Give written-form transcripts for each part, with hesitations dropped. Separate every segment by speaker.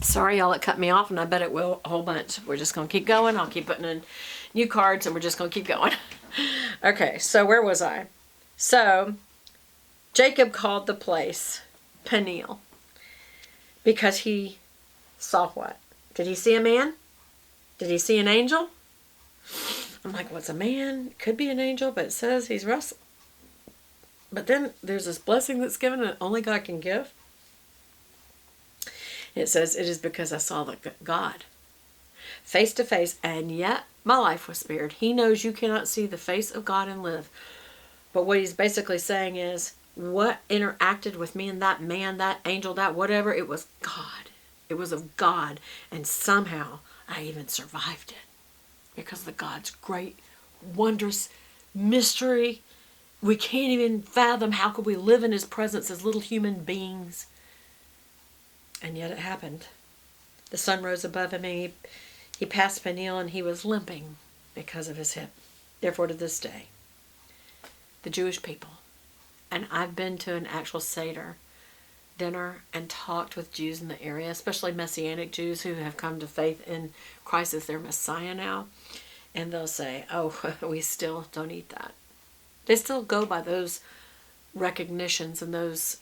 Speaker 1: Sorry, y'all, it cut me off, and I bet it will a whole bunch. We're just going to keep going. I'll keep putting in new cards, and we're just going to keep going. Okay, so where was I? So, Jacob called the place Peniel because he saw what? Did he see a man? Did he see an angel? I'm like, what's a man? Could be an angel, but it says he's wrestling. But then there's this blessing that's given that only God can give. It says, it is because I saw the God face to face, and yet my life was spared. He knows you cannot see the face of God and live. But what he's basically saying is, what interacted with me and that man, that angel, that whatever, it was God. It was of God. And somehow I even survived it. Because of God's great, wondrous mystery. We can't even fathom how could we live in his presence as little human beings. And yet it happened. The sun rose above him, and he passed Peniel, and he was limping because of his hip. Therefore, to this day, the Jewish people, and I've been to an actual Seder dinner and talked with Jews in the area, especially Messianic Jews who have come to faith in Christ as their Messiah now, and they'll say, oh, we still don't eat that. They still go by those recognitions and those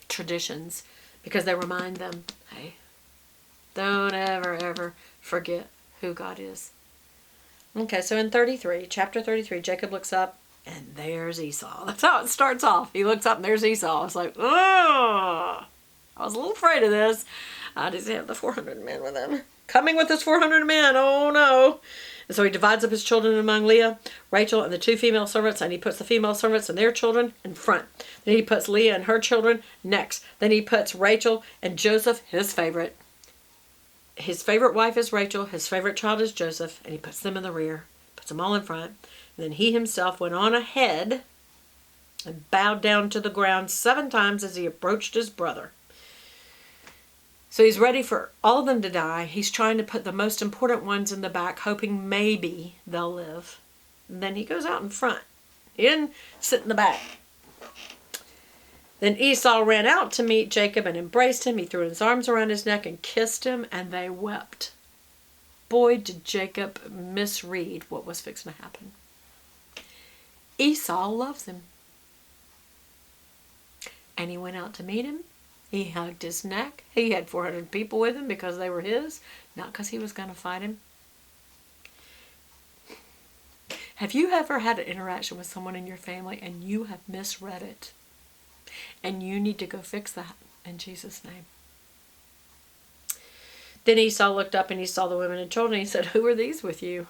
Speaker 1: traditions, because they remind them, hey, don't ever forget who God is. Okay, so in chapter 33, Jacob looks up, and there's Esau. That's how it starts off. He looks up, and there's Esau. It's like, oh, I was a little afraid of this. Does he have the 400 men with him? Coming with his 400 men, oh no. And so he divides up his children among Leah, Rachel, and the 2 female servants, and he puts the female servants and their children in front. Then he puts Leah and her children next. Then he puts Rachel and Joseph, his favorite. His favorite wife is Rachel, his favorite child is Joseph, and he puts them in the rear, puts them all in front. And then he himself went on ahead and bowed down to the ground 7 times as he approached his brother. So he's ready for all of them to die. He's trying to put the most important ones in the back, hoping maybe they'll live. And then he goes out in front. He didn't sit in the back. Then Esau ran out to meet Jacob and embraced him. He threw his arms around his neck and kissed him, and they wept. Boy, did Jacob misread what was fixing to happen. Esau loves him. And he went out to meet him. He hugged his neck. He had 400 people with him because they were his, not because he was going to fight him. Have you ever had an interaction with someone in your family and you have misread it? And you need to go fix that in Jesus' name. Then Esau looked up and he saw the women and children. He said, who are these with you?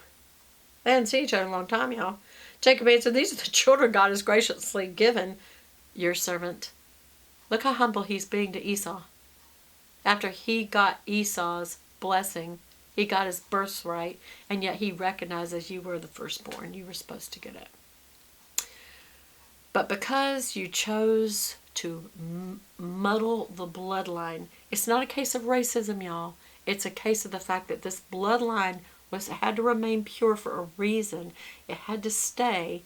Speaker 1: They hadn't seen each other in a long time, y'all. Jacob answered, these are the children God has graciously given your servant. Look how humble he's being to Esau. After he got Esau's blessing, he got his birthright, and yet he recognizes you were the firstborn. You were supposed to get it. But because you chose to muddle the bloodline, it's not a case of racism, y'all. It's a case of the fact that this bloodline had to remain pure for a reason. It had to stay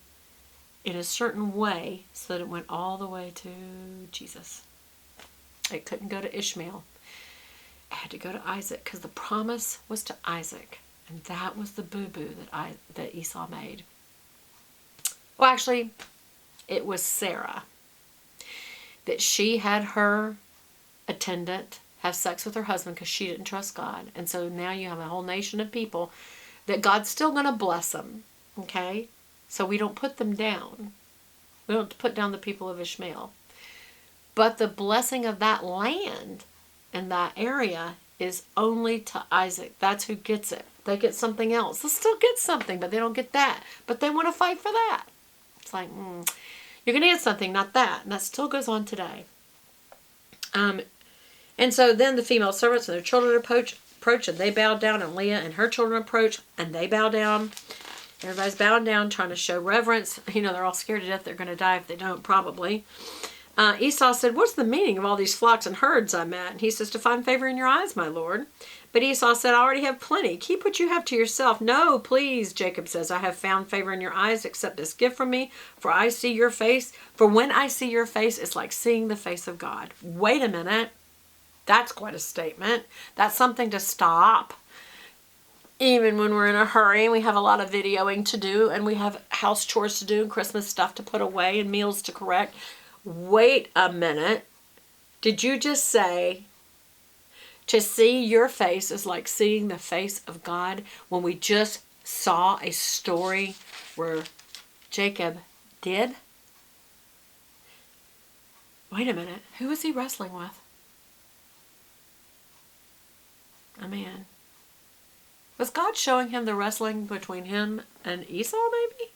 Speaker 1: in a certain way so that it went all the way to Jesus. It couldn't go to Ishmael. It had to go to Isaac because the promise was to Isaac. And that was the boo-boo that Esau made. Well, actually, it was Sarah. That she had her attendant have sex with her husband because she didn't trust God. And so now you have a whole nation of people that God's still going to bless them. Okay? So we don't put them down. We don't put down the people of Ishmael. But the blessing of that land and that area is only to Isaac. That's who gets it. They get something else. They'll still get something, but they don't get that. But they want to fight for that. It's like, you're going to get something, not that. And that still goes on today. And so then the female servants and their children approach, and they bowed down, and Leah and her children approach, and they bow down. Everybody's bowing down, trying to show reverence. You know, they're all scared to death they're going to die if they don't, probably. Esau said, what's the meaning of all these flocks and herds I'm at? And he says, to find favor in your eyes, my lord. But Esau said, I already have plenty. Keep what you have to yourself. No, please, Jacob says, I have found favor in your eyes. Accept this gift from me, for I see your face. For when I see your face, it's like seeing the face of God. Wait a minute. That's quite a statement. That's something to stop. Even when we're in a hurry and we have a lot of videoing to do and we have house chores to do and Christmas stuff to put away and meals to correct. Wait a minute. Did you just say to see your face is like seeing the face of God, when we just saw a story where Jacob did? Wait a minute. Who was he wrestling with? A man. Was God showing him the wrestling between him and Esau, maybe?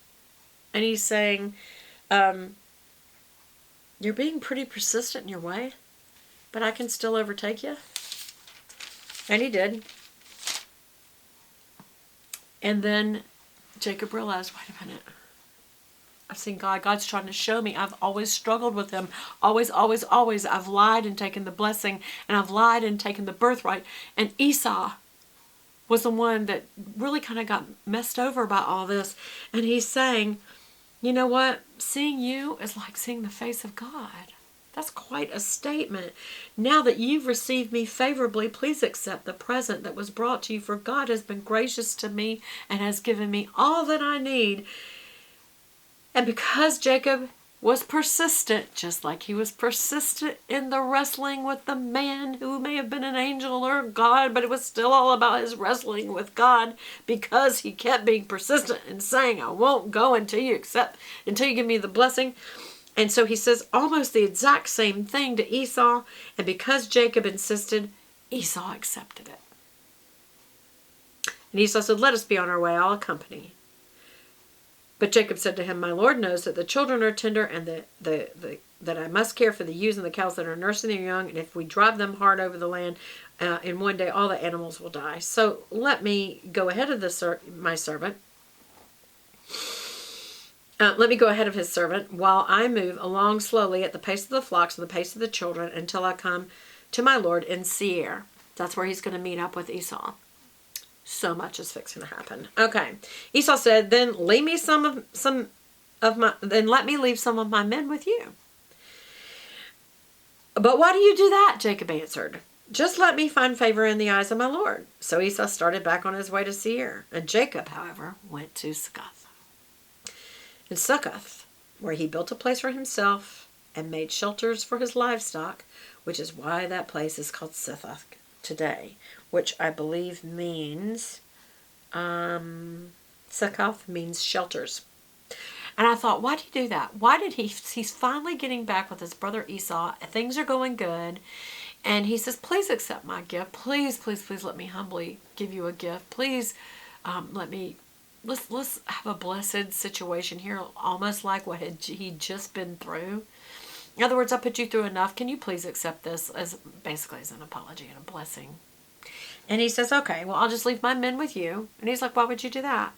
Speaker 1: And he's saying, you're being pretty persistent in your way, but I can still overtake you. And he did. And then Jacob realized, wait a minute. I've seen God. God's trying to show me. I've always struggled with him. Always, always, always. I've lied and taken the blessing, and I've lied and taken the birthright. And Esau was the one that really kind of got messed over by all this. And he's saying, you know what? Seeing you is like seeing the face of God. That's quite a statement. Now that you've received me favorably, please accept the present that was brought to you, for God has been gracious to me and has given me all that I need. And because Jacob was persistent, just like he was persistent in the wrestling with the man who may have been an angel or God, but it was still all about his wrestling with God, because he kept being persistent and saying, I won't go until you give me the blessing. And so he says almost the exact same thing to Esau, and because Jacob insisted, Esau accepted it. And Esau said, let us be on our way, I'll accompany. But Jacob said to him, my Lord knows that the children are tender, and that I must care for the ewes and the cows that are nursing their young, and if we drive them hard over the land, in one day all the animals will die. So let me go ahead of my servant. Let me go ahead of his servant while I move along slowly at the pace of the flocks and the pace of the children until I come to my Lord in Seir. That's where he's going to meet up with Esau. So much is fixing to happen. Okay. Esau said, then let me leave some of my men with you. But why do you do that? Jacob answered. Just let me find favor in the eyes of my Lord. So Esau started back on his way to Seir. And Jacob, however, went to Succoth. In Succoth, where he built a place for himself and made shelters for his livestock, which is why that place is called Succoth today, which I believe means, Succoth means shelters. And I thought, why did he do that? Why did he's finally getting back with his brother Esau. Things are going good. And he says, please accept my gift. Please, please, please let me humbly give you a gift. Please let's have a blessed situation here, almost like what he'd just been through. In other words, I put you through enough. Can you please accept this as basically as an apology and a blessing? And he says, okay, well, I'll just leave my men with you. And he's like, why would you do that?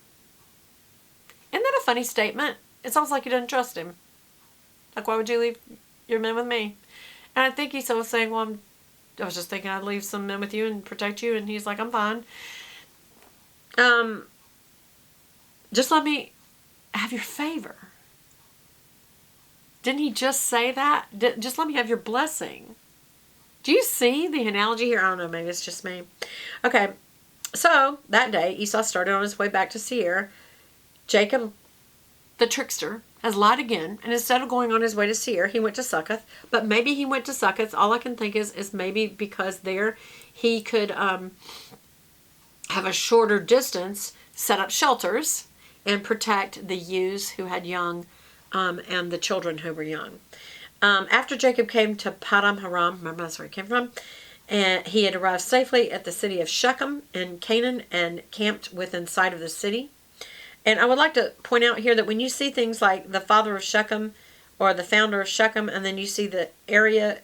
Speaker 1: Isn't that a funny statement? It's almost like you didn't trust him. Like, why would you leave your men with me? And I think Esau was saying, well, I was just thinking I'd leave some men with you and protect you. And he's like, I'm fine. Just let me have your favor. Didn't he just say that? Just let me have your blessing. Do you see the analogy here? I don't know. Maybe it's just me. Okay. So that day, Esau started on his way back to Seir. Jacob, the trickster, has lied again. And instead of going on his way to Seir, he went to Succoth. But maybe he went to Succoth. All I can think is maybe because there he could have a shorter distance, set up shelters, and protect the ewes who had young and the children who were young. After Jacob came to Padam Haram, remember that's where he came from, and he had arrived safely at the city of Shechem in Canaan and camped within sight of the city. And I would like to point out here that when you see things like the father of Shechem or the founder of Shechem, and then you see the area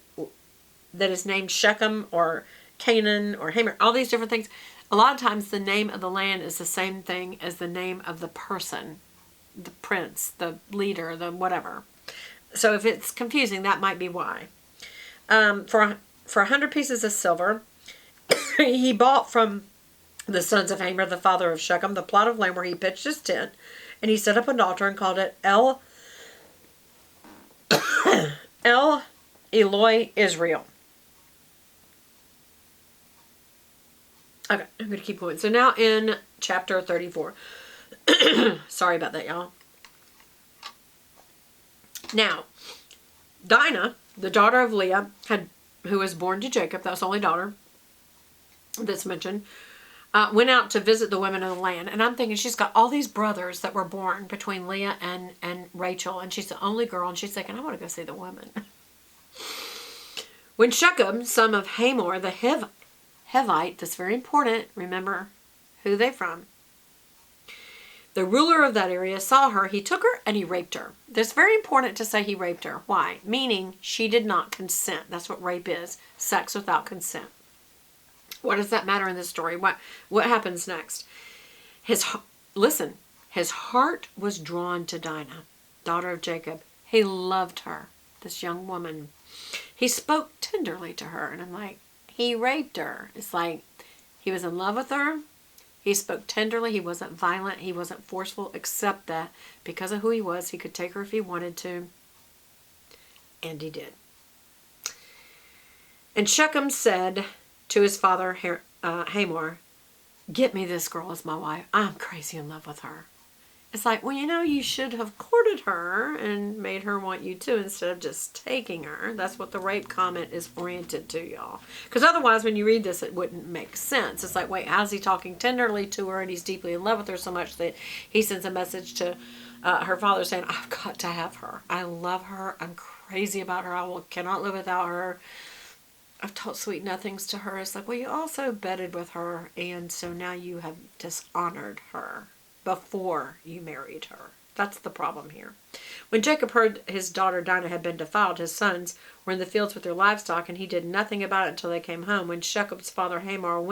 Speaker 1: that is named Shechem or Canaan or Hamor, all these different things, a lot of times the name of the land is the same thing as the name of the person, the prince, the leader, the whatever. So if it's confusing, that might be why. For 100 pieces of silver, he bought from the sons of Hamor, the father of Shechem, the plot of land where he pitched his tent, and he set up an altar and called it El Eloi Israel. Okay, I'm going to keep going. So now in chapter 34. Sorry about that, y'all. Now, Dinah, the daughter of Leah, who was born to Jacob, that's the only daughter that's mentioned, went out to visit the women of the land. And I'm thinking she's got all these brothers that were born between Leah and Rachel, and she's the only girl, and she's thinking, I want to go see the women. When Shechem, son of Hamor, the Hivite, that's very important, remember who they from, the ruler of that area, saw her, he took her and he raped her. That's very important to say he raped her. Why? Meaning she did not consent. That's what rape is. Sex without consent. What does that matter in this story? What happens next? His heart was drawn to Dinah, daughter of Jacob. He loved her, this young woman. He spoke tenderly to her. And I'm like, he raped her. It's like he was in love with her. He spoke tenderly. He wasn't violent. He wasn't forceful, except that because of who he was, he could take her if he wanted to. And he did. And Shechem said to his father Hamor, get me this girl as my wife. I'm crazy in love with her. It's like, well, you should have courted her and made her want you too instead of just taking her. That's what the rape comment is oriented to, y'all. Because otherwise, when you read this, it wouldn't make sense. It's like, wait, how's he talking tenderly to her and he's deeply in love with her so much that he sends a message to her father saying, I've got to have her. I love her. I'm crazy about her. Cannot live without her. I've taught sweet nothings to her. It's like, well, you also bedded with her, and so now you have dishonored her before you married her. That's the problem here. When Jacob heard his daughter Dinah had been defiled, his sons were in the fields with their livestock, and he did nothing about it until they came home. When Shechem's father Hamor went